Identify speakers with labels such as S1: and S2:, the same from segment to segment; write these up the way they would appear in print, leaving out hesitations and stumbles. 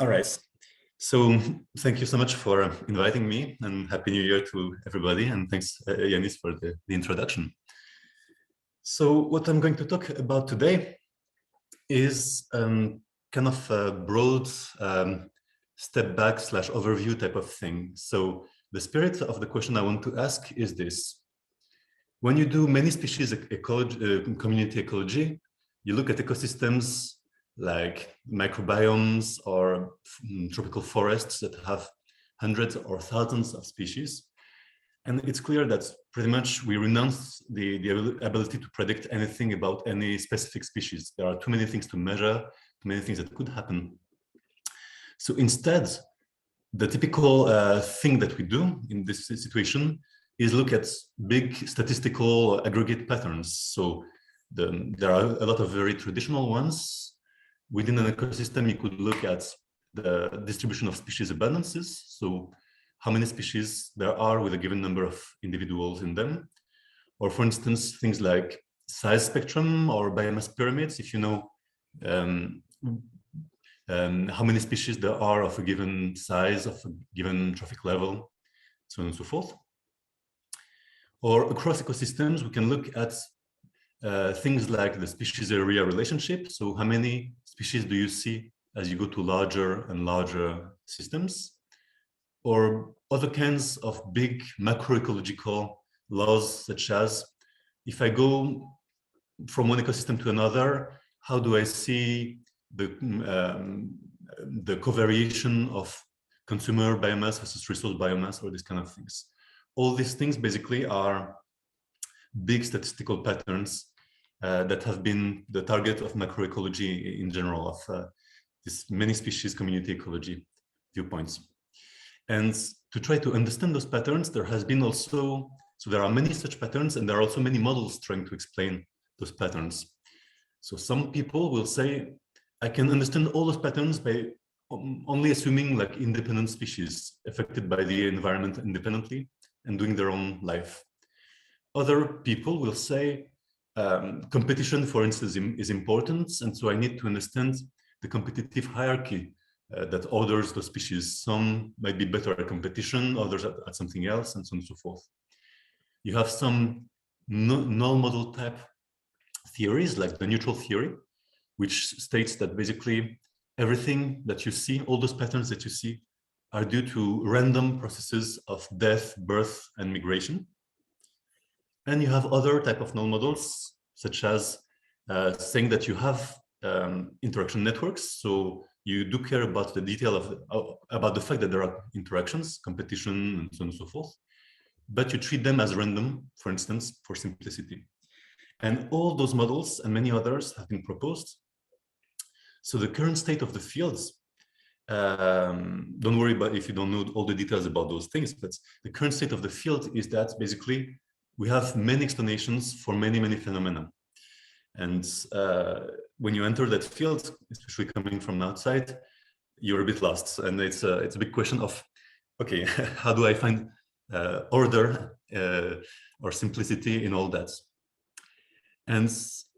S1: All right. So thank you so much for inviting me, and Happy New Year to everybody. And thanks, Yanis, for the introduction. So what I'm going to talk about today is kind of a broad step back / overview type of thing. So the spirit of the question I want to ask is this. When you do many species ecology, community ecology, you look at ecosystems like microbiomes or tropical forests that have hundreds or thousands of species. And it's clear that pretty much we renounce the ability to predict anything about any specific species. There are too many things to measure, too many things that could happen. So instead, the typical thing that we do in this situation is look at big statistical aggregate patterns. So there are a lot of very traditional ones. Within an ecosystem, you could look at the distribution of species abundances. So how many species there are with a given number of individuals in them. Or for instance, things like size spectrum or biomass pyramids, if you know how many species there are of a given size, of a given trophic level, so on and so forth. Or across ecosystems, we can look at things like the species area relationship. So how many species do you see as you go to larger and larger systems? Or other kinds of big macroecological laws, such as if I go from one ecosystem to another, how do I see the covariation of consumer biomass versus resource biomass, or these kind of things. All these things basically are big statistical patterns that have been the target of macroecology in general, of this many species community ecology viewpoints. And to try to understand those patterns, there has been also, so there are many such patterns, and there are also many models trying to explain those patterns. So some people will say, I can understand all those patterns by only assuming like independent species affected by the environment independently and doing their own life. Other people will say competition, for instance, is important, and so I need to understand the competitive hierarchy that orders the species. Some might be better at competition, others at something else, and so on and so forth. You have some null model type theories, like the neutral theory, which states that basically everything that you see, all those patterns that you see, are due to random processes of death, birth, and migration. And you have other type of null models, such as saying that you have interaction networks. So you do care about the detail of about the fact that there are interactions, competition, and so on and so forth, but you treat them as random, for instance, for simplicity. And all those models and many others have been proposed. So the current state of the fields, don't worry about if you don't know all the details about those things, but the current state of the field is that basically we have many explanations for many, many phenomena. And when you enter that field, especially coming from outside, you're a bit lost. And it's a big question of, okay, how do I find order or simplicity in all that? And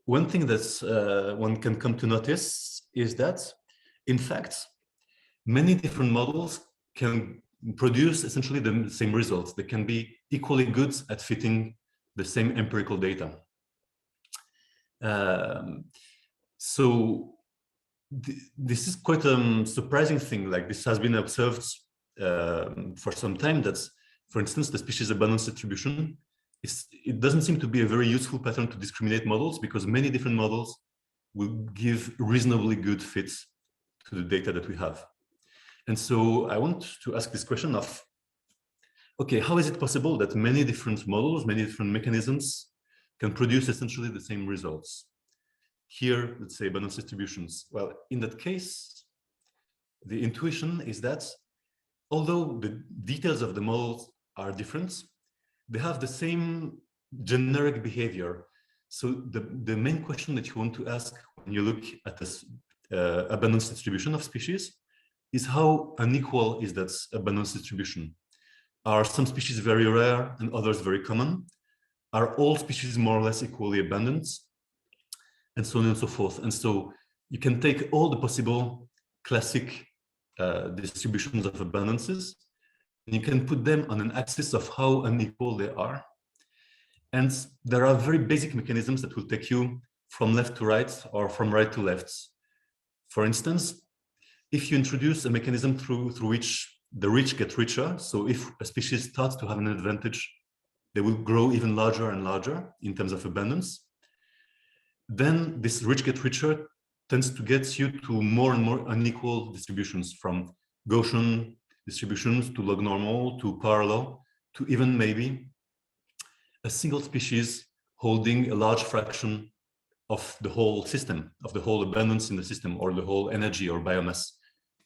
S1: one thing that one can come to notice is that, in fact, many different models can produce essentially the same results. They can be equally good at fitting the same empirical data. So this is quite a surprising thing. Like, this has been observed for some time, that, for instance, the species abundance distribution, it doesn't seem to be a very useful pattern to discriminate models, because many different models will give reasonably good fits to the data that we have. And so I want to ask this question of, okay, how is it possible that many different models, many different mechanisms can produce essentially the same results? Here, let's say abundance distributions. Well, in that case, the intuition is that although the details of the models are different, they have the same generic behavior. So the main question that you want to ask when you look at this abundance distribution of species is, how unequal is that abundance distribution? Are some species very rare and others very common? Are all species more or less equally abundant? And so on and so forth. And so you can take all the possible classic distributions of abundances. And you can put them on an axis of how unequal they are. And there are very basic mechanisms that will take you from left to right or from right to left. For instance, if you introduce a mechanism through which the rich get richer, so if a species starts to have an advantage, they will grow even larger and larger in terms of abundance, then this rich get richer tends to get you to more and more unequal distributions, from Gaussian distributions to log normal to parallel to even maybe a single species holding a large fraction of the whole system, of the whole abundance in the system, or the whole energy or biomass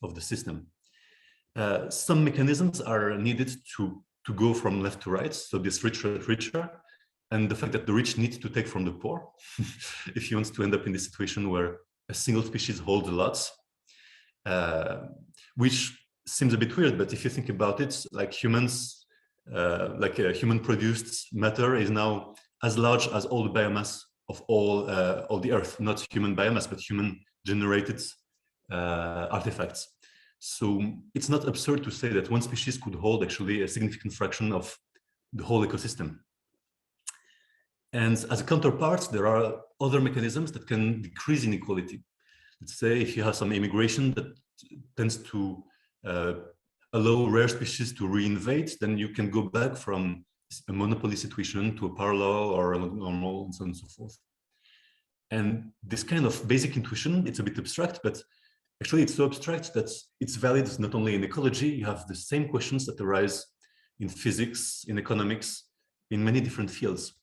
S1: of the system. Some mechanisms are needed to go from left to right, so this richer, and the fact that the rich need to take from the poor if he wants to end up in this situation where a single species holds a lot, which seems a bit weird, but if you think about it, like humans, human-produced matter is now as large as all the biomass of all the Earth, not human biomass, but human-generated artifacts. So it's not absurd to say that one species could hold actually a significant fraction of the whole ecosystem. And as a counterpart, there are other mechanisms that can decrease inequality. Let's say if you have some immigration that tends to allow rare species to reinvade, then you can go back from a monopoly situation to a parallel or a normal, and so on and so forth. And this kind of basic intuition, it's a bit abstract, but actually it's so abstract that it's valid not only in ecology. You have the same questions that arise in physics, in economics, in many different fields.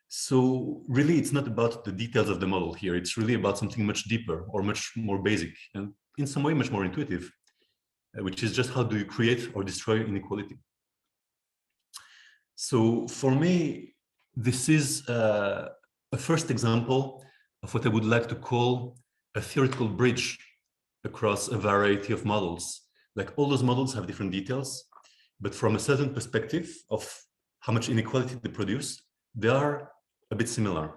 S1: So really, it's not about the details of the model here. It's really about something much deeper or much more basic, and in some way much more intuitive, which is just how do you create or destroy inequality. So for me, this is a first example of what I would like to call a theoretical bridge across a variety of models. Like, all those models have different details, but from a certain perspective of how much inequality they produce, they are a bit similar,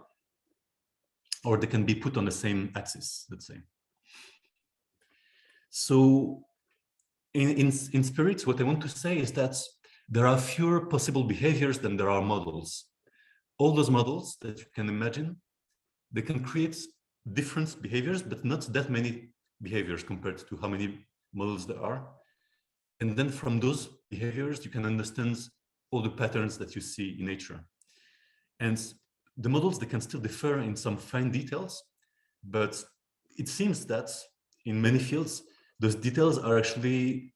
S1: or they can be put on the same axis, let's say. So in spirit, what I want to say is that there are fewer possible behaviors than there are models. All those models that you can imagine, they can create different behaviors, but not that many behaviors compared to how many models there are. And then from those behaviors, you can understand all the patterns that you see in nature. And the models, they can still differ in some fine details, but it seems that in many fields, those details are actually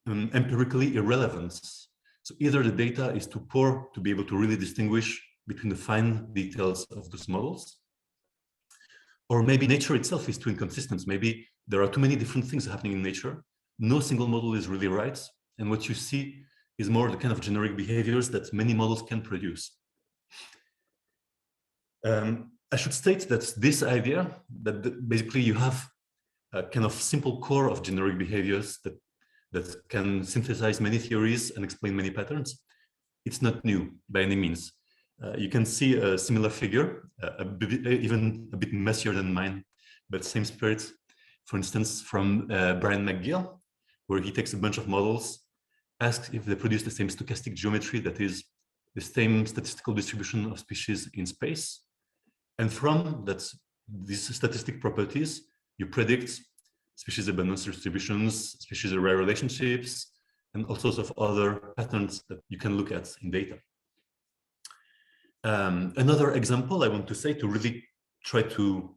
S1: empirically irrelevant. So either the data is too poor to be able to really distinguish between the fine details of those models, or maybe nature itself is too inconsistent. Maybe there are too many different things happening in nature. No single model is really right. And what you see is more the kind of generic behaviors that many models can produce. I should state that this idea, that basically you have a kind of simple core of generic behaviors that can synthesize many theories and explain many patterns, it's not new by any means. You can see a similar figure, even a bit messier than mine, but same spirit, for instance, from Brian McGill, where he takes a bunch of models, asks if they produce the same stochastic geometry, that is the same statistical distribution of species in space. And from these statistic properties, you predict species abundance distributions, species array relationships, and all sorts of other patterns that you can look at in data. Another example I want to say to really try to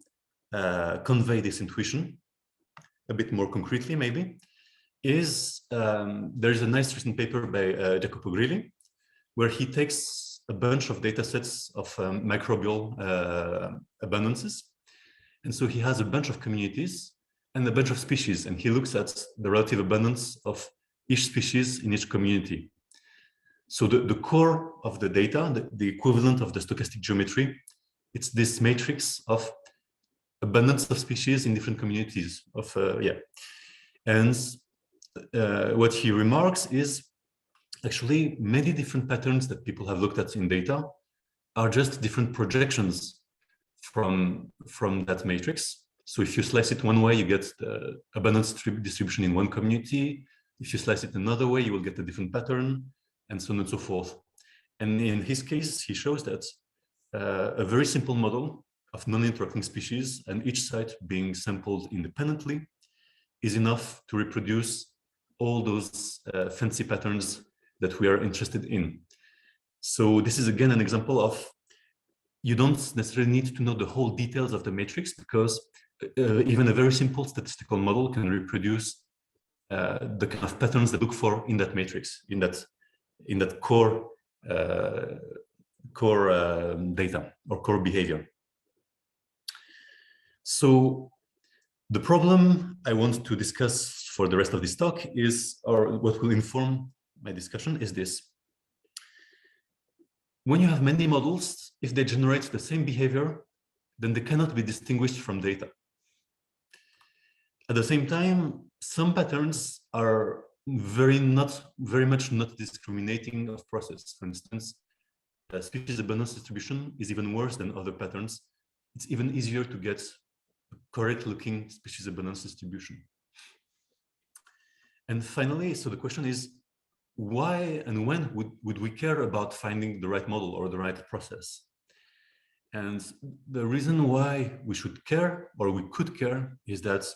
S1: convey this intuition a bit more concretely, maybe, is there's a nice recent paper by Jacopo Grilli, where he takes a bunch of data sets of microbial abundances. And so he has a bunch of communities and a bunch of species, and he looks at the relative abundance of each species in each community. So the core of the data, the equivalent of the stochastic geometry, it's this matrix of abundance of species in different communities of, And what he remarks is actually many different patterns that people have looked at in data are just different projections from that matrix. So if you slice it one way, you get the abundance distribution in one community. If you slice it another way, you will get a different pattern, and so on and so forth. And in his case, he shows that a very simple model of non-interacting species and each site being sampled independently is enough to reproduce all those fancy patterns that we are interested in. So this is again an example of you don't necessarily need to know the whole details of the matrix, because even a very simple statistical model can reproduce the kind of patterns that look for in that matrix, in that core data or core behavior. So the problem I want to discuss for the rest of this talk is, or what will inform my discussion, is this. When you have many models, if they generate the same behavior, then they cannot be distinguished from data. At the same time, some patterns are very much not discriminating of process. For instance, species abundance distribution is even worse than other patterns. It's even easier to get a correct looking species abundance distribution. And finally, so the question is, why and when would we care about finding the right model or the right process? And the reason why we should care, or we could care, is that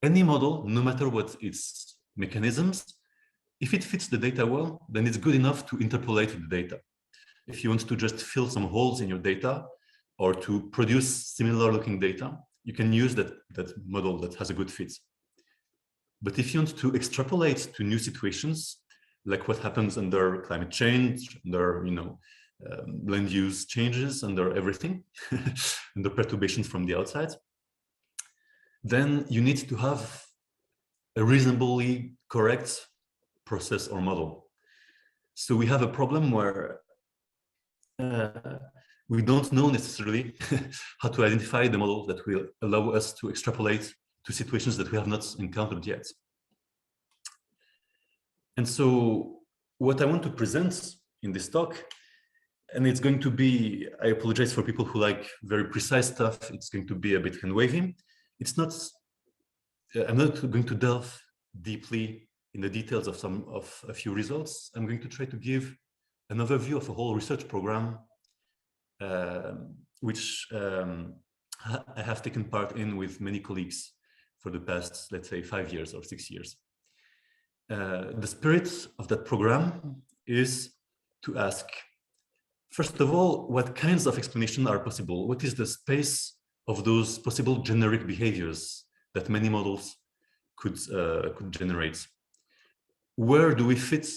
S1: any model, no matter what its mechanisms, if it fits the data well, then it's good enough to interpolate the data. If you want to just fill some holes in your data or to produce similar looking data, you can use that model that has a good fit. But if you want to extrapolate to new situations, like what happens under climate change, under land use changes, under everything, under perturbations from the outside, then you need to have a reasonably correct process or model. So we have a problem where we don't know necessarily how to identify the model that will allow us to extrapolate to situations that we have not encountered yet. And so what I want to present in this talk, and it's going to be, I apologize for people who like very precise stuff, it's going to be a bit hand-wavy. It's not, I'm not going to delve deeply in the details of a few results. I'm going to try to give an overview of a whole research program, which I have taken part in with many colleagues for the past, let's say, 5 years or 6 years. The spirit of that program is to ask, first of all, what kinds of explanation are possible? What is the space of those possible generic behaviors that many models could generate? Where do we fit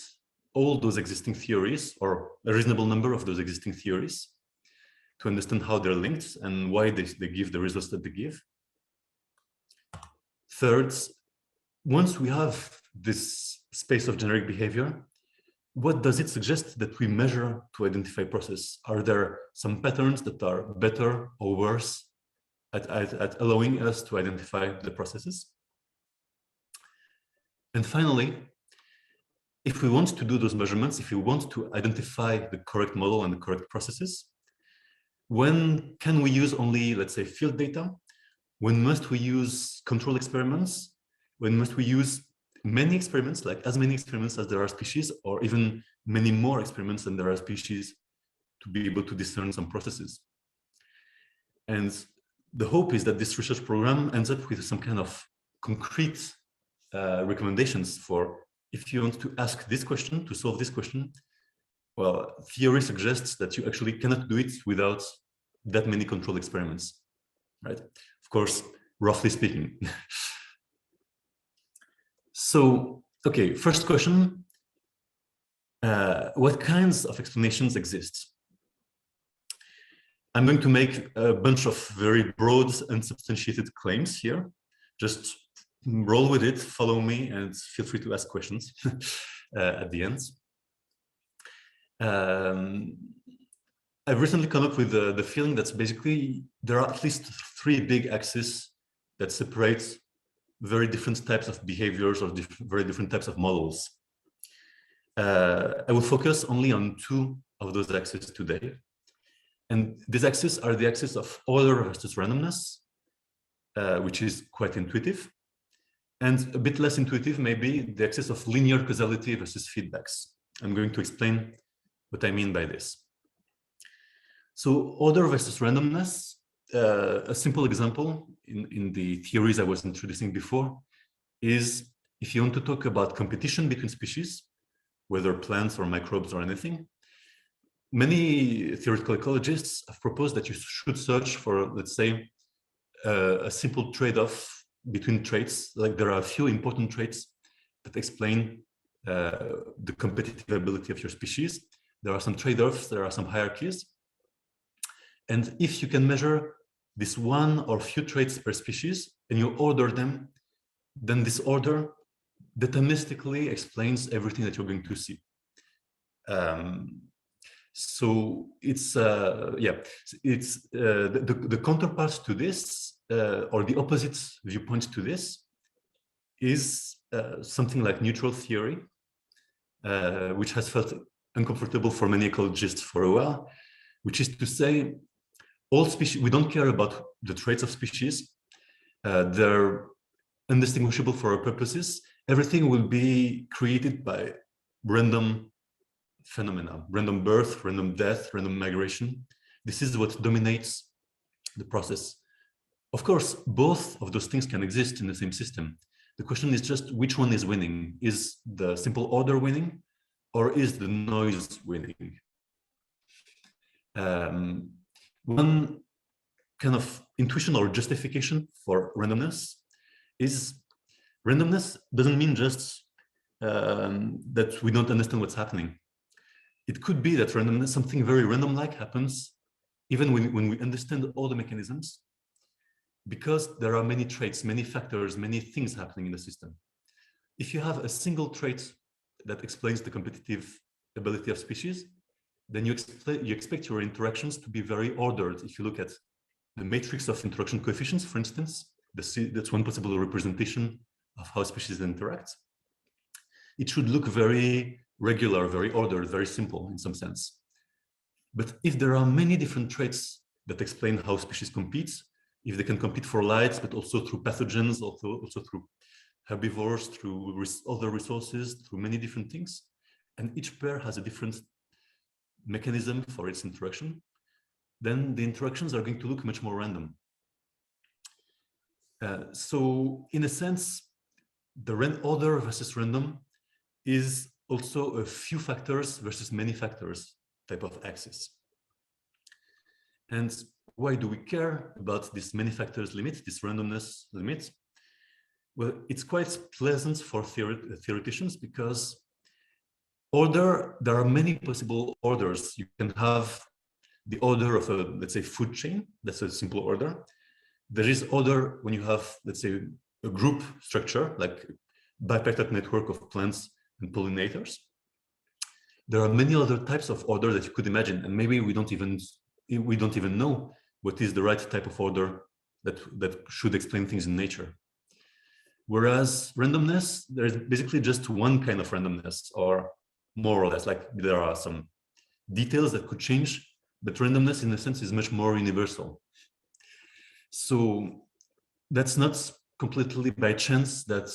S1: all those existing theories, or a reasonable number of those existing theories, to understand how they're linked and why they give the results that they give? Third, once we have this space of generic behavior, what does it suggest that we measure to identify process? Are there some patterns that are better or worse at allowing us to identify the processes? And finally, if we want to do those measurements, if we want to identify the correct model and the correct processes, when can we use only, let's say, field data? When must we use control experiments? When must we use many experiments, like as many experiments as there are species, or even many more experiments than there are species, to be able to discern some processes? And the hope is that this research program ends up with some kind of concrete recommendations for, if you want to ask this question, to solve this question, well, theory suggests that you actually cannot do it without that many control experiments, right? Of course, roughly speaking. So, okay, first question, what kinds of explanations exist? I'm going to make a bunch of very broad, unsubstantiated claims here. Just roll with it, follow me, and feel free to ask questions at the end. I've recently come up with the feeling that's basically there are at least 3 big axes that separate very different types of behaviors or very different types of models. I will focus only on 2 of those axes today. And these axes are the axis of order versus randomness which is quite intuitive. And a bit less intuitive, maybe the axis of linear causality versus feedbacks. I'm going to explain what I mean by this. So order versus randomness, a simple example in the theories I was introducing before is if you want to talk about competition between species, whether plants or microbes or anything, many theoretical ecologists have proposed that you should search for, let's say, a simple trade-off between traits. Like there are a few important traits that explain the competitive ability of your species. There are some trade-offs, there are some hierarchies. And if you can measure this one or few traits per species and you order them, then this order deterministically explains everything that you're going to see. So it's the counterpart to this, or the opposite viewpoint to this, is something like neutral theory, which has felt uncomfortable for many ecologists for a while, which is to say, all species, we don't care about the traits of species. They're undistinguishable for our purposes. Everything will be created by random phenomena, random birth, random death, random migration. This is what dominates the process. Of course, both of those things can exist in the same system. The question is just which one is winning? Is the simple order winning, or is the noise winning? One kind of intuition or justification for randomness is randomness doesn't mean just that we don't understand what's happening. It could be that randomness, something very random-like happens even when we understand all the mechanisms, because there are many traits, many factors, many things happening in the system. If you have a single trait that explains the competitive ability of species, then you expect your interactions to be very ordered. If you look at the matrix of interaction coefficients, for instance, that's one possible representation of how species interact. It should look very regular, very ordered, very simple in some sense. But if there are many different traits that explain how species compete, if they can compete for light, but also through pathogens, also through herbivores, through other resources, through many different things, and each pair has a different mechanism for its interaction, then the interactions are going to look much more random. So in a sense, the order versus random is also a few factors versus many factors type of axis. And why do we care about this many factors limit, this randomness limit? Well, it's quite pleasant for theoreticians because there are many possible orders. You can have the order of a, let's say, food chain. That's a simple order. There is order when you have, let's say, a group structure, like bipectate network of plants and pollinators. There are many other types of order that you could imagine, and maybe we don't even know what is the right type of order that should explain things in nature. Whereas randomness, there is basically just one kind of randomness, or more or less, like there are some details that could change, but randomness in a sense is much more universal. So that's not completely by chance that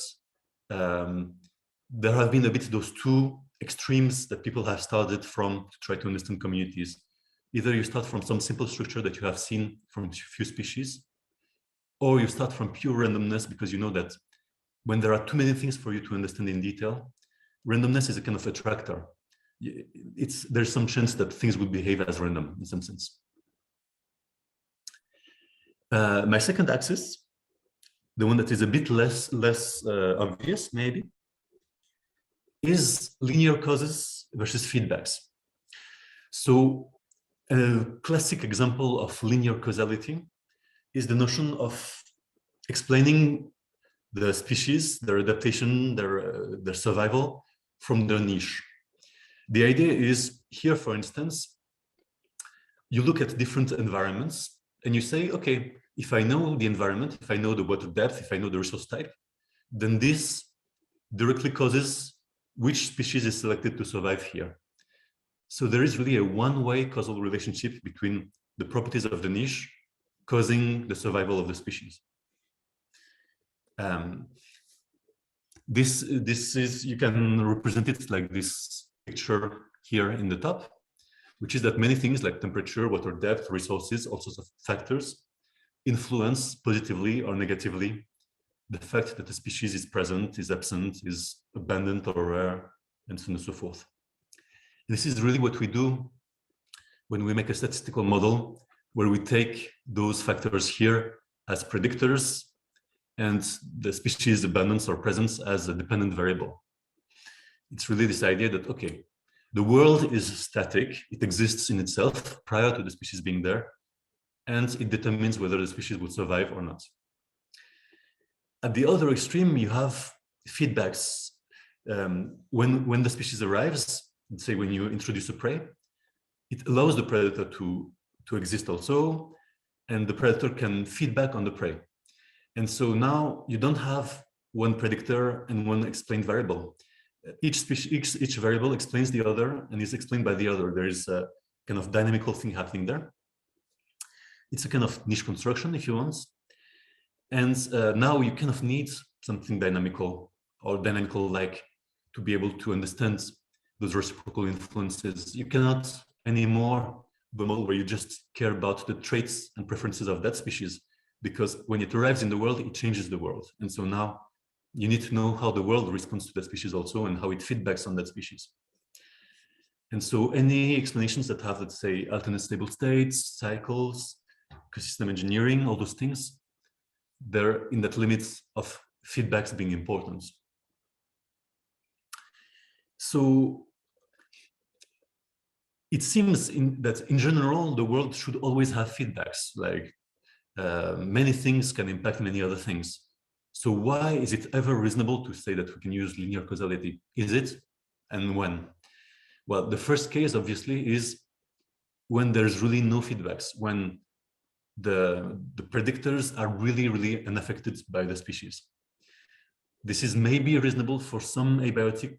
S1: there have been a bit those two extremes that people have started from to try to understand communities. Either you start from some simple structure that you have seen from a few species, or you start from pure randomness because you know that when there are too many things for you to understand in detail, randomness is a kind of attractor. There's some chance that things would behave as random in some sense. My second axis, the one that is a bit less obvious maybe, is linear causes versus feedbacks. So a classic example of linear causality is the notion of explaining the species, their adaptation, their survival from their niche. The idea is here, for instance, you look at different environments and you say, okay, if I know the environment, if I know the water depth, if I know the resource type, then this directly causes which species is selected to survive here. So there is really a one-way causal relationship between the properties of the niche causing the survival of the species. This is, you can represent it like this picture here in the top, which is that many things like temperature, water depth, resources, all sorts of factors influence positively or negatively the fact that a species is present, is absent, is abundant or rare, and so on and so forth. This is really what we do when we make a statistical model, where we take those factors here as predictors and the species abundance or presence as a dependent variable. It's really this idea that, okay, the world is static, it exists in itself prior to the species being there, and it determines whether the species will survive or not. At the other extreme, you have feedbacks. When the species arrives, let's say when you introduce a prey, it allows the predator to exist also, and the predator can feedback on the prey. And so now you don't have one predictor and one explained variable. Each variable explains the other and is explained by the other. There is a kind of dynamical thing happening there. It's a kind of niche construction, if you want. And now you kind of need something dynamical or dynamical-like to be able to understand those reciprocal influences. You cannot anymore do a model where you just care about the traits and preferences of that species, because when it arrives in the world, it changes the world. And so now you need to know how the world responds to that species also and how it feedbacks on that species. And so any explanations that have, let's say, alternate stable states, cycles, ecosystem engineering, all those things, they're in that limit of feedbacks being important. So it seems that in general, the world should always have feedbacks, like many things can impact many other things. So why is it ever reasonable to say that we can use linear causality? Is it? And when? Well, the first case obviously is when there's really no feedbacks, when the predictors are really unaffected by the species. This is maybe reasonable for some abiotic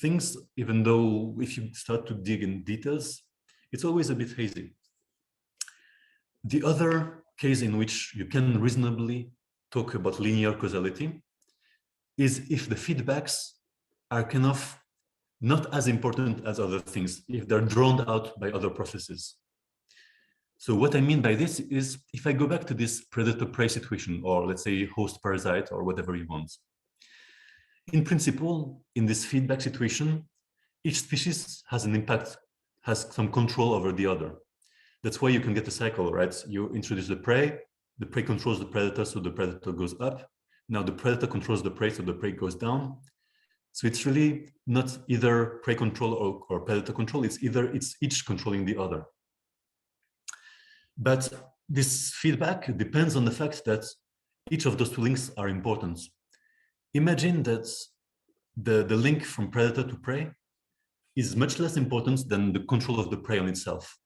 S1: things, even though if you start to dig in details, it's always a bit hazy. The other case in which you can reasonably talk about linear causality is if the feedbacks are kind of not as important as other things, if they're drowned out by other processes. So what I mean by this is, if I go back to this predator-prey situation, or let's say host-parasite, or whatever you want, in principle, in this feedback situation, each species has an impact, has some control over the other. That's why you can get a cycle, right? You introduce the prey controls the predator, so the predator goes up. Now the predator controls the prey, so the prey goes down. So it's really not either prey control or predator control, it's each controlling the other. But this feedback depends on the fact that each of those two links are important. Imagine that the link from predator to prey is much less important than the control of the prey on itself.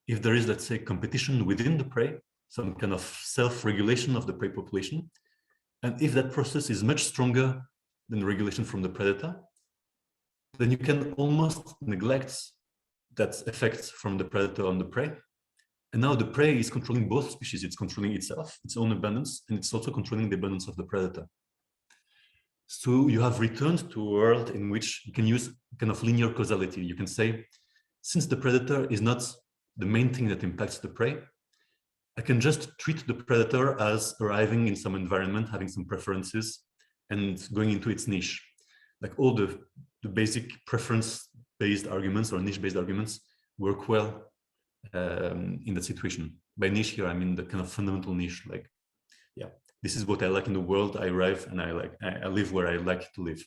S1: If there is, let's say, competition within the prey, some kind of self-regulation of the prey population, and if that process is much stronger than regulation from the predator, then you can almost neglect that effect from the predator on the prey. And now the prey is controlling both species. It's controlling itself, its own abundance, and it's also controlling the abundance of the predator. So you have returned to a world in which you can use kind of linear causality. You can say, since the predator is not the main thing that impacts the prey, I can just treat the predator as arriving in some environment, having some preferences, and going into its niche. Like all the basic preference-based arguments or niche-based arguments work well in that situation. By niche here, I mean the kind of fundamental niche, like, yeah, this is what I like in the world. I arrive and I live where I like to live.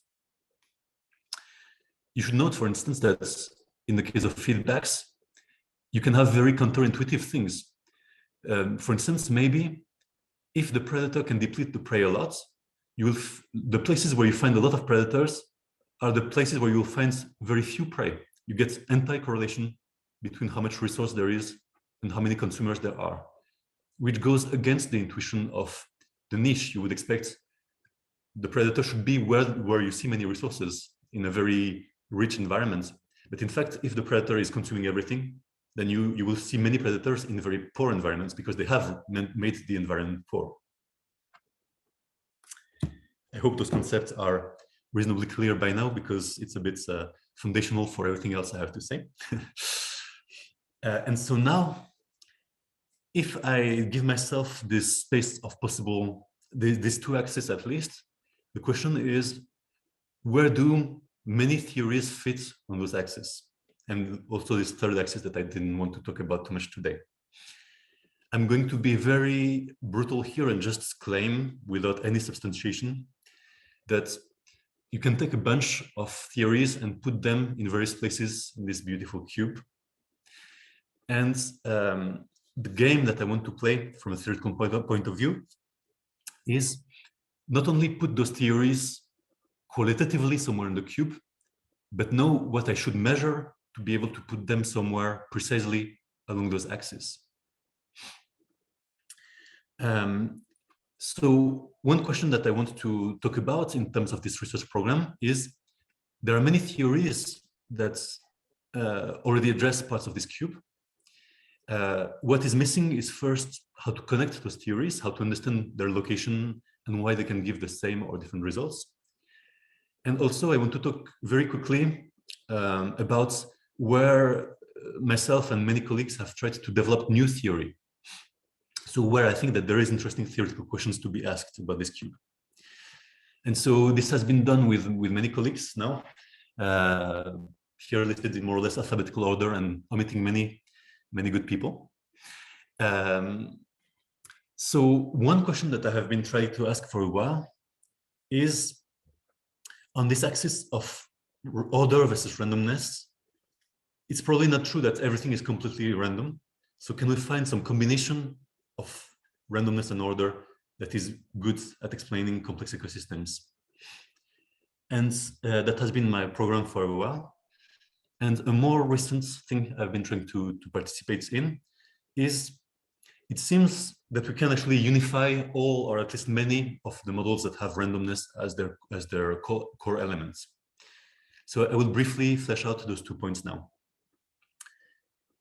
S1: You should note, for instance, that in the case of feedbacks, you can have very counterintuitive things. For instance, maybe if the predator can deplete the prey a lot, the places where you find a lot of predators are the places where you'll find very few prey. You get anti-correlation between how much resource there is and how many consumers there are, which goes against the intuition of the niche. You would expect the predator should be where you see many resources in a very rich environment. But in fact, if the predator is consuming everything, then you will see many predators in very poor environments because they have made the environment poor. I hope those concepts are reasonably clear by now, because it's a bit foundational for everything else I have to say. And so now, if I give myself this space of possible, these two axes at least, the question is, where do many theories fit on those axes? And also this third axis that I didn't want to talk about too much today. I'm going to be very brutal here and just claim, without any substantiation, that you can take a bunch of theories and put them in various places in this beautiful cube. And the game that I want to play from a theoretical point of view is not only put those theories qualitatively somewhere in the cube, but know what I should measure to be able to put them somewhere precisely along those axes. So one question that I want to talk about in terms of this research program is, there are many theories that already address parts of this cube. What is missing is first how to connect those theories, how to understand their location and why they can give the same or different results. And also I want to talk very quickly about where myself and many colleagues have tried to develop new theory. So where I think that there is interesting theoretical questions to be asked about this cube. And so this has been done with many colleagues now, here listed in more or less alphabetical order and omitting many good people. So one question that I have been trying to ask for a while is, on this axis of order versus randomness, it's probably not true that everything is completely random. So can we find some combination of randomness and order that is good at explaining complex ecosystems? And that has been my program for a while. And a more recent thing I've been trying to participate in is, it seems that we can actually unify all, or at least many, of the models that have randomness as their core elements. So I will briefly flesh out those 2 points now.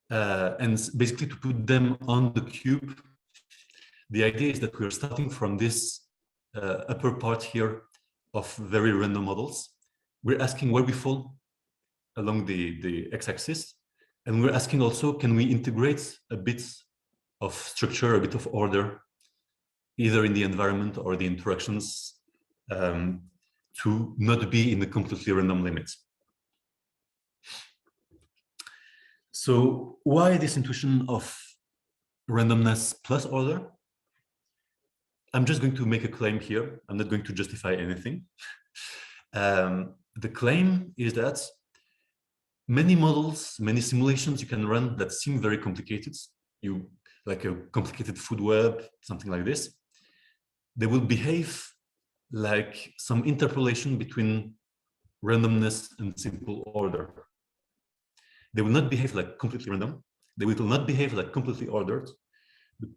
S1: And basically, to put them on the cube, the idea is that we're starting from this upper part here of very random models. We're asking where we fall along the x-axis, and we're asking also, can we integrate a bit of structure, a bit of order, either in the environment or the interactions, to not be in the completely random limits. So why this intuition of randomness plus order? I'm just going to make a claim here. I'm not going to justify anything. The claim is that many models, many simulations you can run that seem very complicated, like a complicated food web, something like this, they will behave like some interpolation between randomness and simple order. They will not behave like completely random. They will not behave like completely ordered.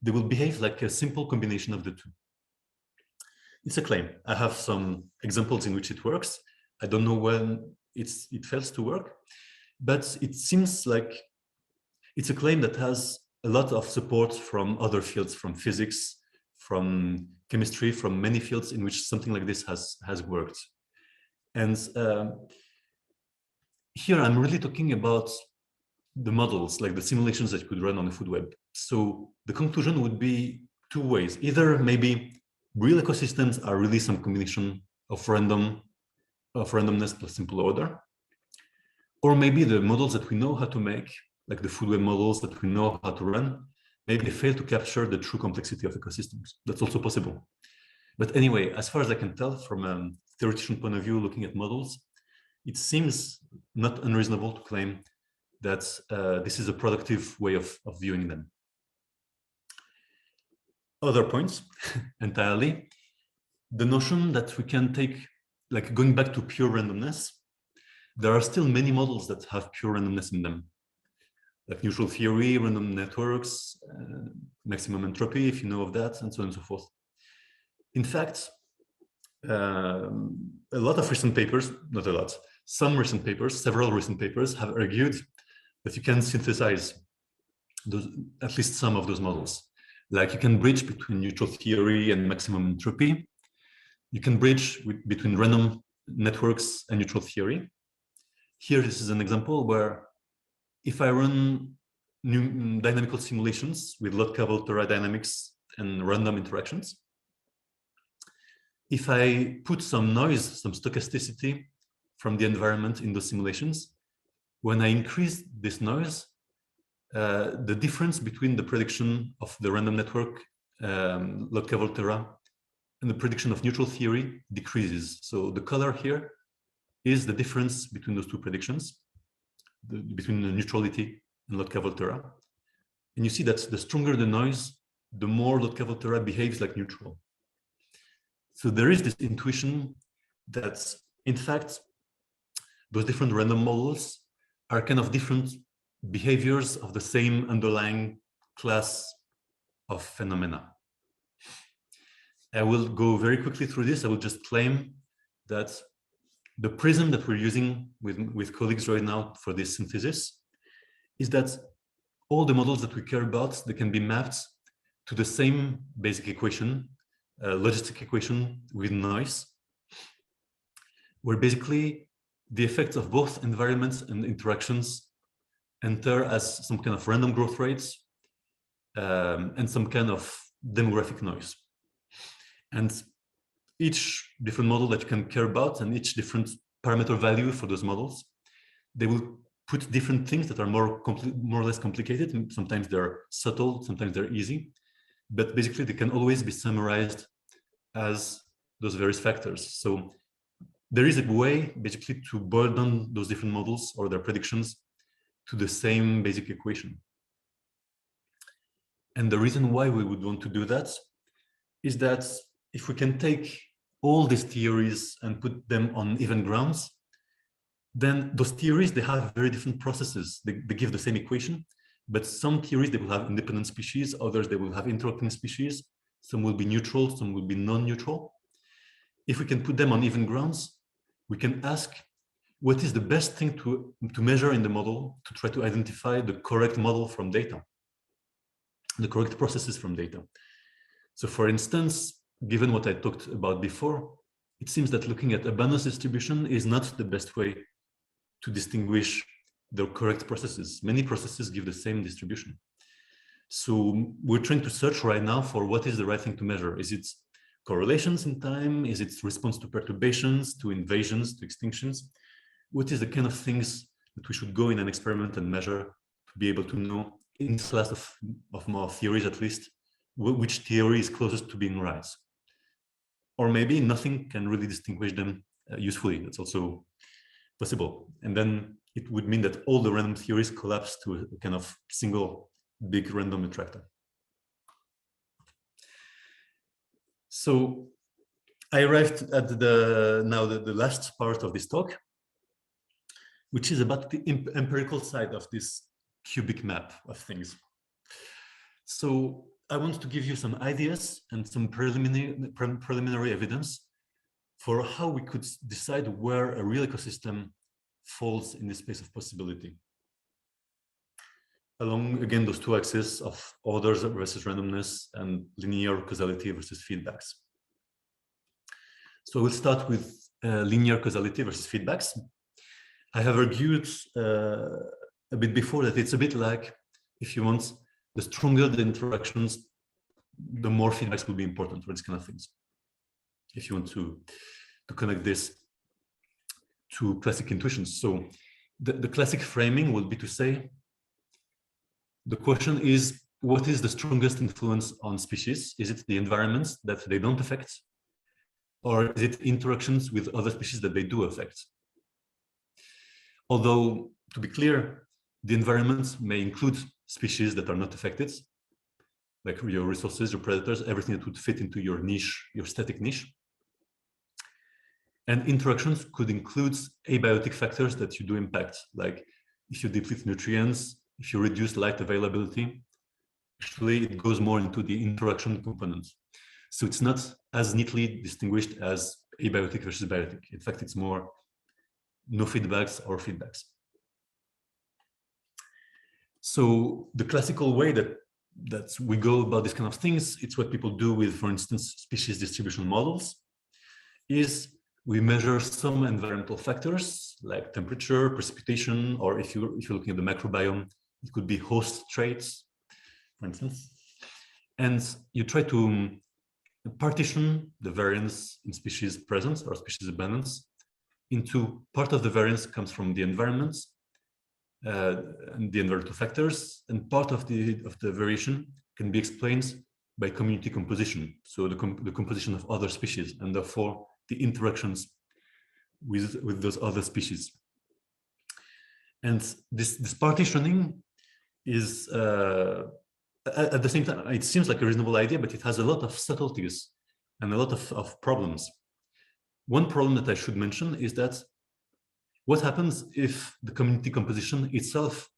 S1: They will behave like a simple combination of the two. It's a claim. I have some examples in which it works. I don't know when it fails to work, but it seems like it's a claim that has a lot of support from other fields, from physics, from chemistry, from many fields in which something like this has worked. And here I'm really talking about the models, like the simulations that you could run on the food web. So the conclusion would be 2 ways. Either maybe real ecosystems are really some combination of randomness plus simple order, or maybe the models that we know how to make, like the food web models that we know how to run, maybe they fail to capture the true complexity of ecosystems. That's also possible. But anyway, as far as I can tell from a theoretician point of view, looking at models, it seems not unreasonable to claim that this is a productive way of viewing them. Other points, entirely, the notion that we can take, like going back to pure randomness, there are still many models that have pure randomness in them, like neutral theory, random networks, maximum entropy, if you know of that, and so on and so forth. In fact, a lot of recent papers, not a lot, some recent papers, several recent papers have argued that you can synthesize those, at least some of those models. Like you can bridge between neutral theory and maximum entropy. you can bridge between random networks and neutral theory. Here, this is an example where if I run new dynamical simulations with Lotka-Volterra dynamics and random interactions, if I put some noise, some stochasticity from the environment in those simulations, when I increase this noise, the difference between the prediction of the random network, Lotka-Volterra, and the prediction of neutral theory decreases. So the color here is the difference between those two predictions, between the neutrality and Lotka-Volterra. And you see that the stronger the noise, the more Lotka-Volterra behaves like neutral. So there is this intuition that, in fact, those different random models are kind of different behaviors of the same underlying class of phenomena. I will go very quickly through this. I will just claim that the prism that we're using with colleagues right now for this synthesis is that all the models that we care about, they can be mapped to the same basic equation, logistic equation with noise, where basically the effects of both environments and interactions enter as some kind of random growth rates and some kind of demographic noise. And each different model that you can care about and each different parameter value for those models, they will put different things that are more or less complicated. Sometimes they're subtle, sometimes they're easy, but basically they can always be summarized as those various factors. So there is a way basically to boil down those different models or their predictions to the same basic equation. And the reason why we would want to do that is that if we can take all these theories and put them on even grounds, then those theories, they have very different processes. They give the same equation, but some theories, they will have independent species, others, they will have interacting species, some will be neutral, some will be non-neutral. If we can put them on even grounds, we can ask, what is the best thing to measure in the model to try to identify the correct model from data, the correct processes from data. So for instance, given what I talked about before, it seems that looking at abundance distribution is not the best way to distinguish the correct processes. Many processes give the same distribution. So we're trying to search right now for what is the right thing to measure. Is it correlations in time? Is it response to perturbations, to invasions, to extinctions? What is the kind of things that we should go in an experiment and measure to be able to know in this class of more theories at least, which theory is closest to being right? Or maybe nothing can really distinguish them usefully. That's also possible. And then it would mean that all the random theories collapse to a kind of single big random attractor. So I arrived at the last part of this talk, which is about the empirical side of this cubic map of things. So I want to give you some ideas and some preliminary evidence for how we could decide where a real ecosystem falls in the space of possibility, along, again, those two axes of orders versus randomness and linear causality versus feedbacks. So we'll start with linear causality versus feedbacks. I have argued a bit before that it's a bit like, if you want, the stronger the interactions, the more feedbacks will be important for these kind of things. If you want to connect this to classic intuitions. So the classic framing would be to say, the question is, what is the strongest influence on species? Is it the environments that they don't affect? Or is it interactions with other species that they do affect? Although, to be clear, the environment may include species that are not affected, like your resources, your predators, everything that would fit into your niche, your static niche. And interactions could include abiotic factors that you do impact, like if you deplete nutrients, if you reduce light availability. Actually, it goes more into the interaction component. So it's not as neatly distinguished as abiotic versus biotic. In fact, it's more no feedbacks or feedbacks. So the classical way that we go about these kind of things, it's what people do with, for instance, species distribution models. is we measure some environmental factors like temperature, precipitation, or if you're looking at the microbiome, it could be host traits, for instance. And you try to partition the variance in species presence or species abundance into part of the variance comes from the environment and the environmental factors, and part of the variation can be explained by community composition, so the composition of other species, and therefore the interactions with those other species. And this partitioning is at the same time, it seems like a reasonable idea, but it has a lot of subtleties and a lot of problems. One problem that I should mention is that what happens if the community composition itself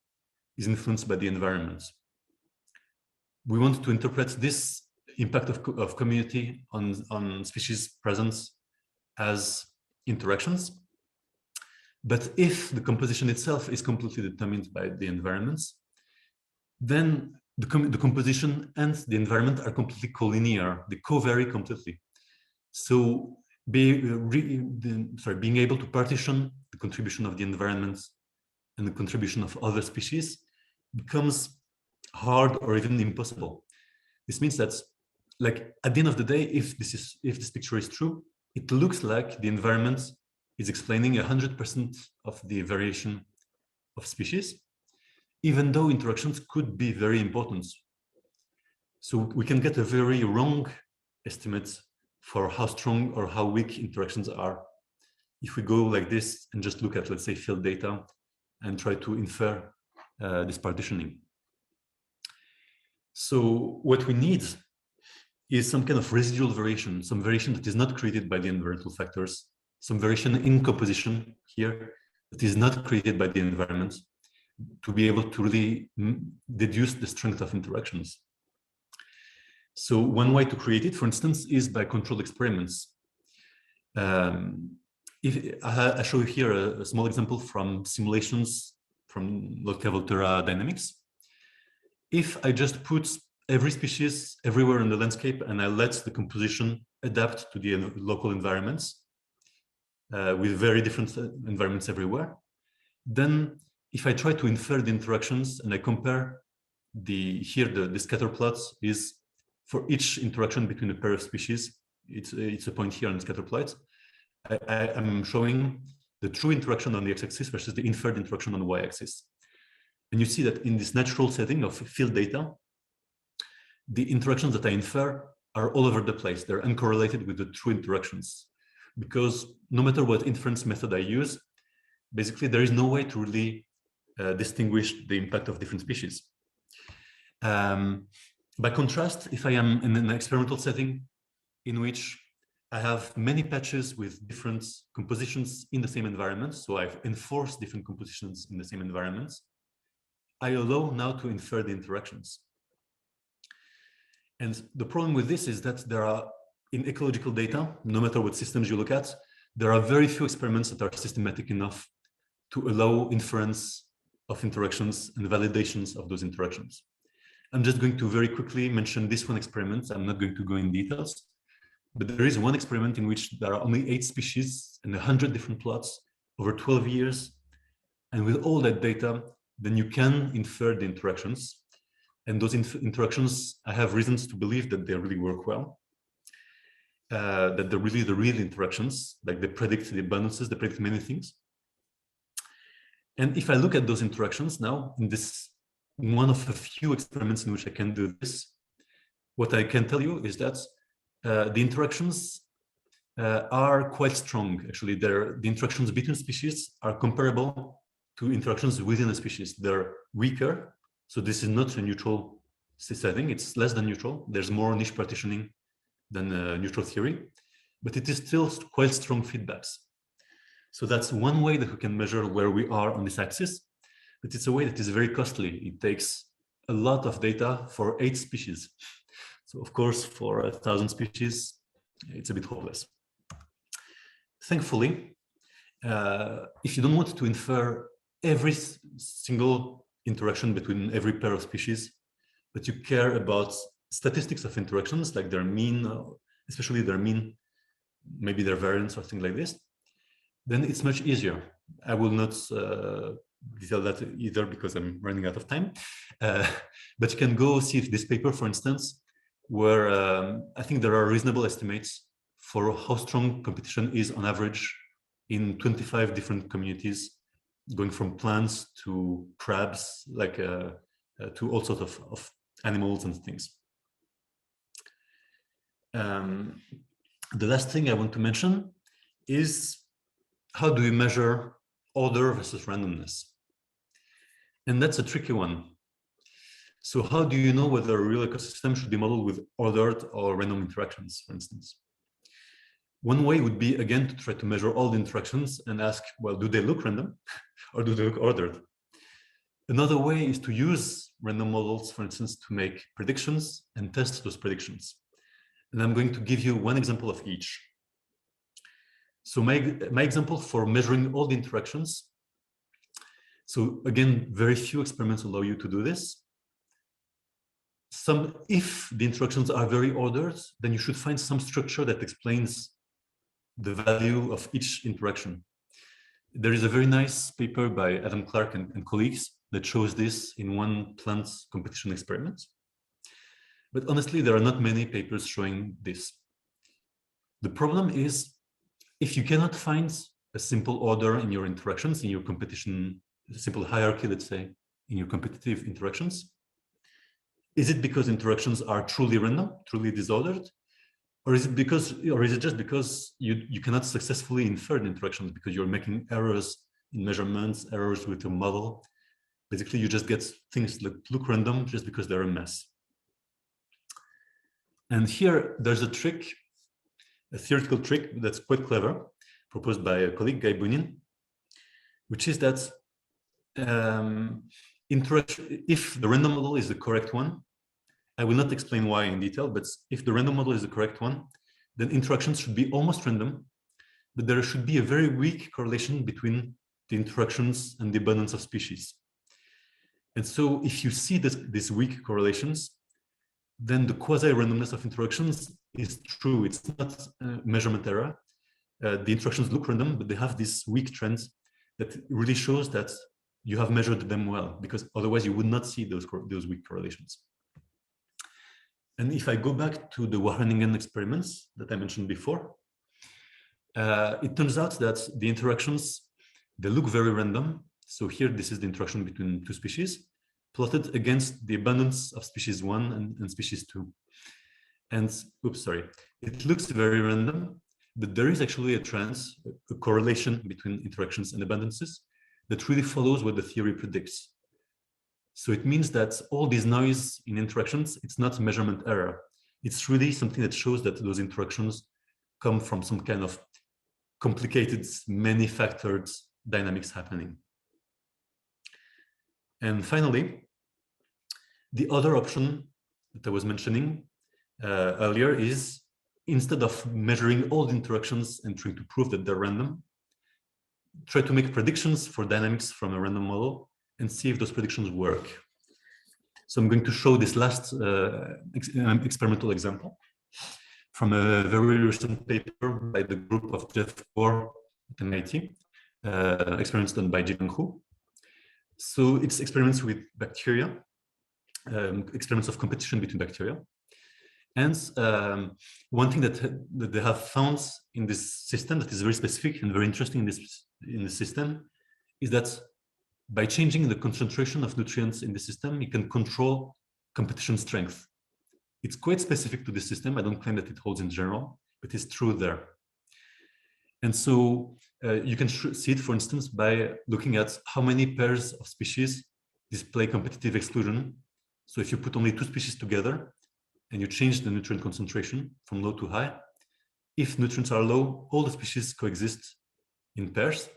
S1: is influenced by the environment? We want to interpret this impact of community on species presence as interactions. But if the composition itself is completely determined by the environment, then the composition and the environment are completely collinear, they covary completely. So being able to partition the contribution of the environment and the contribution of other species becomes hard or even impossible. This means that, like, at the end of the day, if this picture is true, it looks like the environment is explaining 100% of the variation of species, even though interactions could be very important. So we can get a very wrong estimate for how strong or how weak interactions are if we go like this and just look at, let's say, field data and try to infer this partitioning. So what we need is some kind of residual variation, some variation that is not created by the environmental factors, some variation in composition here that is not created by the environment, to be able to really deduce the strength of interactions. So one way to create it, for instance, is by controlled experiments. If I show you here a small example from simulations from Volterra dynamics. If I just put every species everywhere in the landscape and I let the composition adapt to the local environments with very different environments everywhere, then if I try to infer the interactions and I compare the scatter plots is for each interaction between a pair of species, it's a point here on the scatter plot. I'm showing the true interaction on the x-axis versus the inferred interaction on the y-axis. And you see that in this natural setting of field data, the interactions that I infer are all over the place. They're uncorrelated with the true interactions, because no matter what inference method I use, basically there is no way to really distinguish the impact of different species. By contrast, if I am in an experimental setting in which I have many patches with different compositions in the same environment, so I've enforced different compositions in the same environments, I allow now to infer the interactions. And the problem with this is that there are, in ecological data, no matter what systems you look at, there are very few experiments that are systematic enough to allow inference of interactions and validations of those interactions. I'm just going to very quickly mention this one experiment. I'm not going to go in details, but there is one experiment in which there are only 8 species and 100 different plots over 12 years. And with all that data, then you can infer the interactions. And those interactions, I have reasons to believe that they really work well, that they're really the real interactions, like they predict the abundances, they predict many things. And if I look at those interactions now, in this one of a few experiments in which I can do this, what I can tell you is that the interactions are quite strong. Actually, the interactions between species are comparable to interactions within a species. They're weaker. So this is not a neutral setting. It's less than neutral. There's more niche partitioning than neutral theory, but it is still quite strong feedbacks. So that's one way that we can measure where we are on this axis, but it's a way that is very costly. It takes a lot of data for 8 species. So of course, for 1,000 species, it's a bit hopeless. Thankfully, if you don't want to infer every single interaction between every pair of species, but you care about statistics of interactions, like their mean, especially their mean maybe their variance or things like this, then it's much easier. I will not detail that either because I'm running out of time. But you can go see this paper, for instance, where I think there are reasonable estimates for how strong competition is on average in 25 different communities, going from plants to crabs, like to all sorts of animals and things. The last thing I want to mention is, how do we measure order versus randomness? And that's a tricky one. So how do you know whether a real ecosystem should be modeled with ordered or random interactions, for instance? One way would be, again, to try to measure all the interactions and ask, well, do they look random or do they look ordered? Another way is to use random models, for instance, to make predictions and test those predictions. And I'm going to give you one example of each. So my example for measuring all the interactions. So again, very few experiments allow you to do this. If the interactions are very ordered, then you should find some structure that explains the value of each interaction. There is a very nice paper by Adam Clark and colleagues that shows this in one plant competition experiment. But honestly, there are not many papers showing this. The problem is, if you cannot find a simple order in your interactions, in your competition, a simple hierarchy, let's say, in your competitive interactions, is it because interactions are truly random, truly disordered? Or is it just because you cannot successfully infer the interactions because you're making errors in measurements, errors with your model? Basically, you just get things that look random just because they're a mess. And here, there's a trick, a theoretical trick that's quite clever, proposed by a colleague, Guy Bunin, which is that if the random model is the correct one, I will not explain why in detail, but if the random model is the correct one, then interactions should be almost random, but there should be a very weak correlation between the interactions and the abundance of species. And so if you see these weak correlations, then the quasi-randomness of interactions is true. It's not measurement error. The interactions look random, but they have this weak trend that really shows that you have measured them well, because otherwise you would not see those weak correlations. And if I go back to the Wageningen experiments that I mentioned before, it turns out that the interactions, they look very random. So here, this is the interaction between two species, plotted against the abundance of species 1 and species 2. And, oops, sorry, it looks very random, but there is actually a trend, a correlation between interactions and abundances that really follows what the theory predicts. So it means that all this noise in interactions, it's not measurement error. It's really something that shows that those interactions come from some kind of complicated, many-factored dynamics happening. And finally, the other option that I was mentioning earlier is, instead of measuring all the interactions and trying to prove that they're random, try to make predictions for dynamics from a random model and see if those predictions work. So I'm going to show this last experimental example from a very recent paper by the group of Jeff Gore at MIT, experiments done by Jiang Hu. So it's experiments with bacteria, experiments of competition between bacteria. And one thing that they have found in this system that is very specific and very interesting in this system is that by changing the concentration of nutrients in the system, you can control competition strength. It's quite specific to this system. I don't claim that it holds in general, but it's true there. And so you can see it, for instance, by looking at how many pairs of species display competitive exclusion. So if you put only 2 species together and you change the nutrient concentration from low to high, if nutrients are low, all the species coexist in pairs.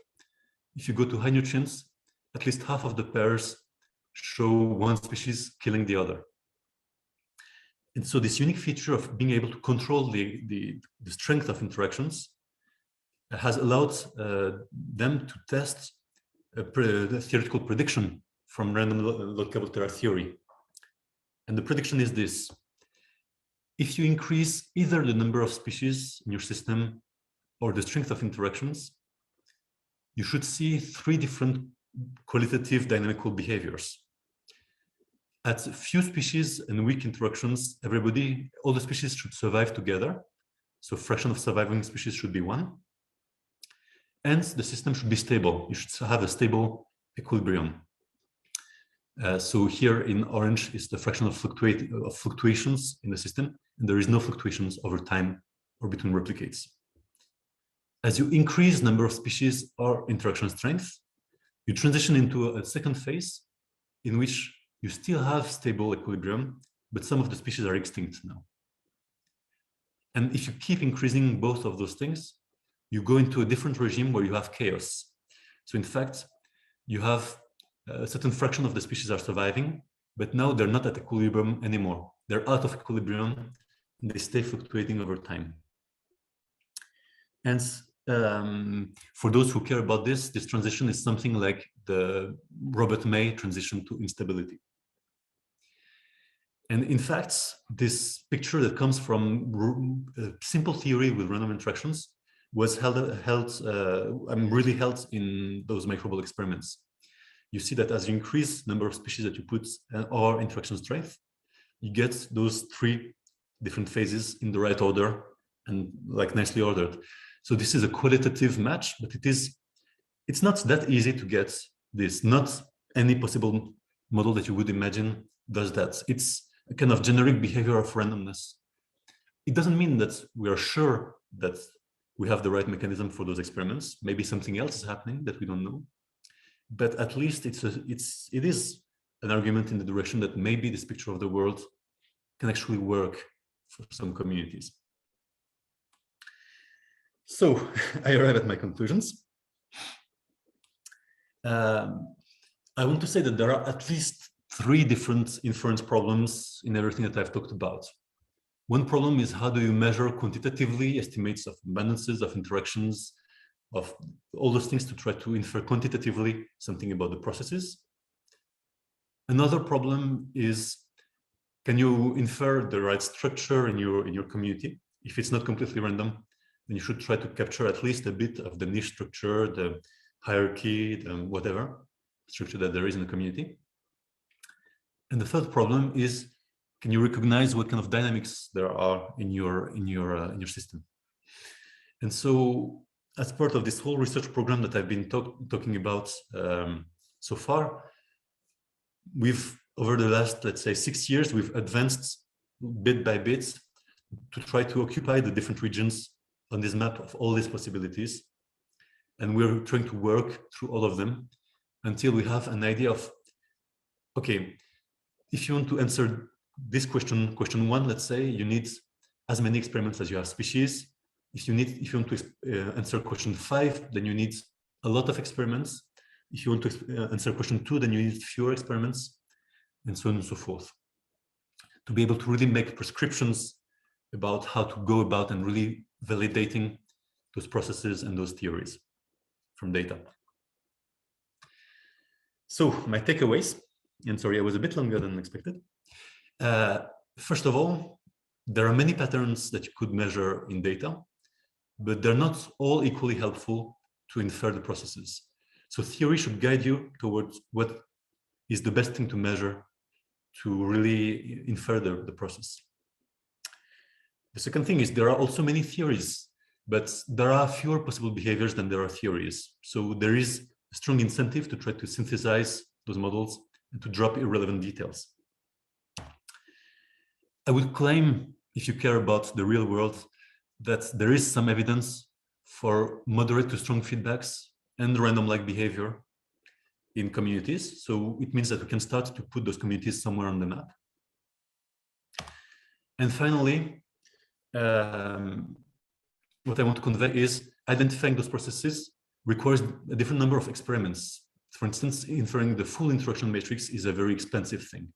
S1: If you go to high nutrients, at least half of the pairs show one species killing the other. And so this unique feature of being able to control the strength of interactions has allowed them to test a theoretical prediction from random local terra theory. And the prediction is this: if you increase either the number of species in your system or the strength of interactions, you should see three different qualitative dynamical behaviors. At few species and weak interactions, all the species should survive together. So fraction of surviving species should be 1. And the system should be stable. You should have a stable equilibrium. So here in orange is the fraction of fluctuations in the system, and there is no fluctuations over time or between replicates. As you increase number of species or interaction strength, you transition into a second phase in which you still have stable equilibrium, but some of the species are extinct now. And if you keep increasing both of those things, you go into a different regime where you have chaos. So in fact, you have a certain fraction of the species are surviving, but now they're not at equilibrium anymore. They're out of equilibrium and they stay fluctuating over time. And for those who care about this transition is something like the Robert May transition to instability. And in fact, this picture that comes from a simple theory with random interactions was really held in those microbial experiments. You see that as you increase number of species that you put or interaction strength, you get those three different phases in the right order and like nicely ordered. So this is a qualitative match, but it's not that easy to get this. Not any possible model that you would imagine does that. It's a kind of generic behavior of randomness. It doesn't mean that we are sure that we have the right mechanism for those experiments. Maybe something else is happening that we don't know. But at least it is an argument in the direction that maybe this picture of the world can actually work for some communities. So I arrive at my conclusions. I want to say that there are at least 3 different inference problems in everything that I've talked about. One problem is, how do you measure quantitatively estimates of imbalances, of interactions, of all those things to try to infer quantitatively something about the processes? Another problem is, can you infer the right structure in your community? If it's not completely random, then you should try to capture at least a bit of the niche structure, the hierarchy, the whatever structure that there is in the community. And the third problem is, can you recognize what kind of dynamics there are in your system? And so, as part of this whole research program that I've been talking about so far, over the last, let's say, 6 years, we've advanced bit by bit to try to occupy the different regions on this map of all these possibilities. And we're trying to work through all of them until we have an idea of, okay, if you want to answer this question 1, let's say, you need as many experiments as you have species. If you want to answer question 5, then you need a lot of experiments. If you want to answer question 2, then you need fewer experiments, and so on and so forth. To be able to really make prescriptions about how to go about and really validating those processes and those theories from data. So my takeaways, and sorry, I was a bit longer than expected. First of all, there are many patterns that you could measure in data, but they're not all equally helpful to infer the processes. So theory should guide you towards what is the best thing to measure to really infer the process. The second thing is, there are also many theories, but there are fewer possible behaviors than there are theories. So there is a strong incentive to try to synthesize those models and to drop irrelevant details. I would claim, if you care about the real world, that there is some evidence for moderate to strong feedbacks and random-like behavior in communities. So it means that we can start to put those communities somewhere on the map. And finally, what I want to convey is, identifying those processes requires a different number of experiments. For instance, inferring the full interaction matrix is a very expensive thing.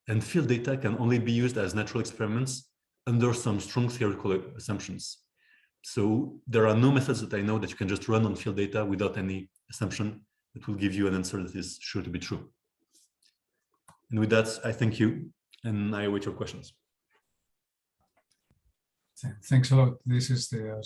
S1: And field data can only be used as natural experiments under some strong theoretical assumptions. So there are no methods that I know that you can just run on field data without any assumption that will give you an answer that is sure to be true. And with that, I thank you, and I await your questions.
S2: Thanks a lot. This is the